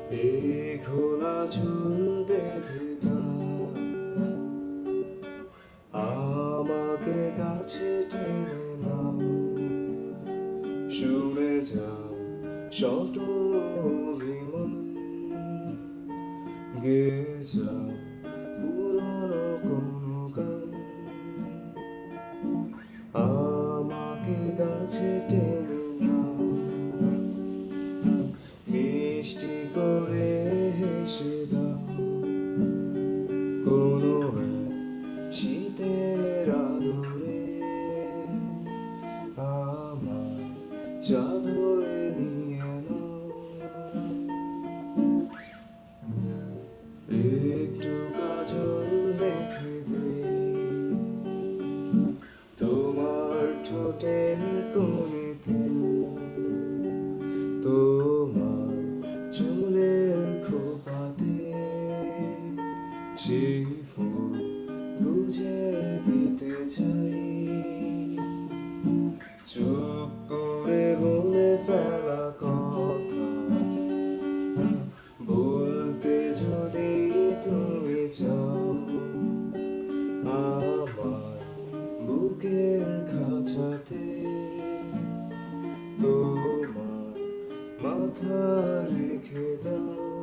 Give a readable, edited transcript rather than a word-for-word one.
এই খোলা চুল বেঁধে দাও, আমাকে কাছে টেনে নাও, শুনে যাও শত অভিমান, গেয়ে যাও পুরনো কোনো গান, আমাকে কাছে টেনে নাও, মিষ্টি করে হেসে দাও, কোনো এক শীতের আদরে আমার চাদরে নিয়ে নাও, একটু কাজল মেখে দেই তোমার ঠোঁটের কোণেতে, তোমার চুলের খোপাতে সেই ফুল গুজে দিতে চাই, চুপ করে বলে ফেলা কথা বলতে যদি তুমি চাও, আমার বুকের খাঁচাতে তোমার মাথা রেখে দাও।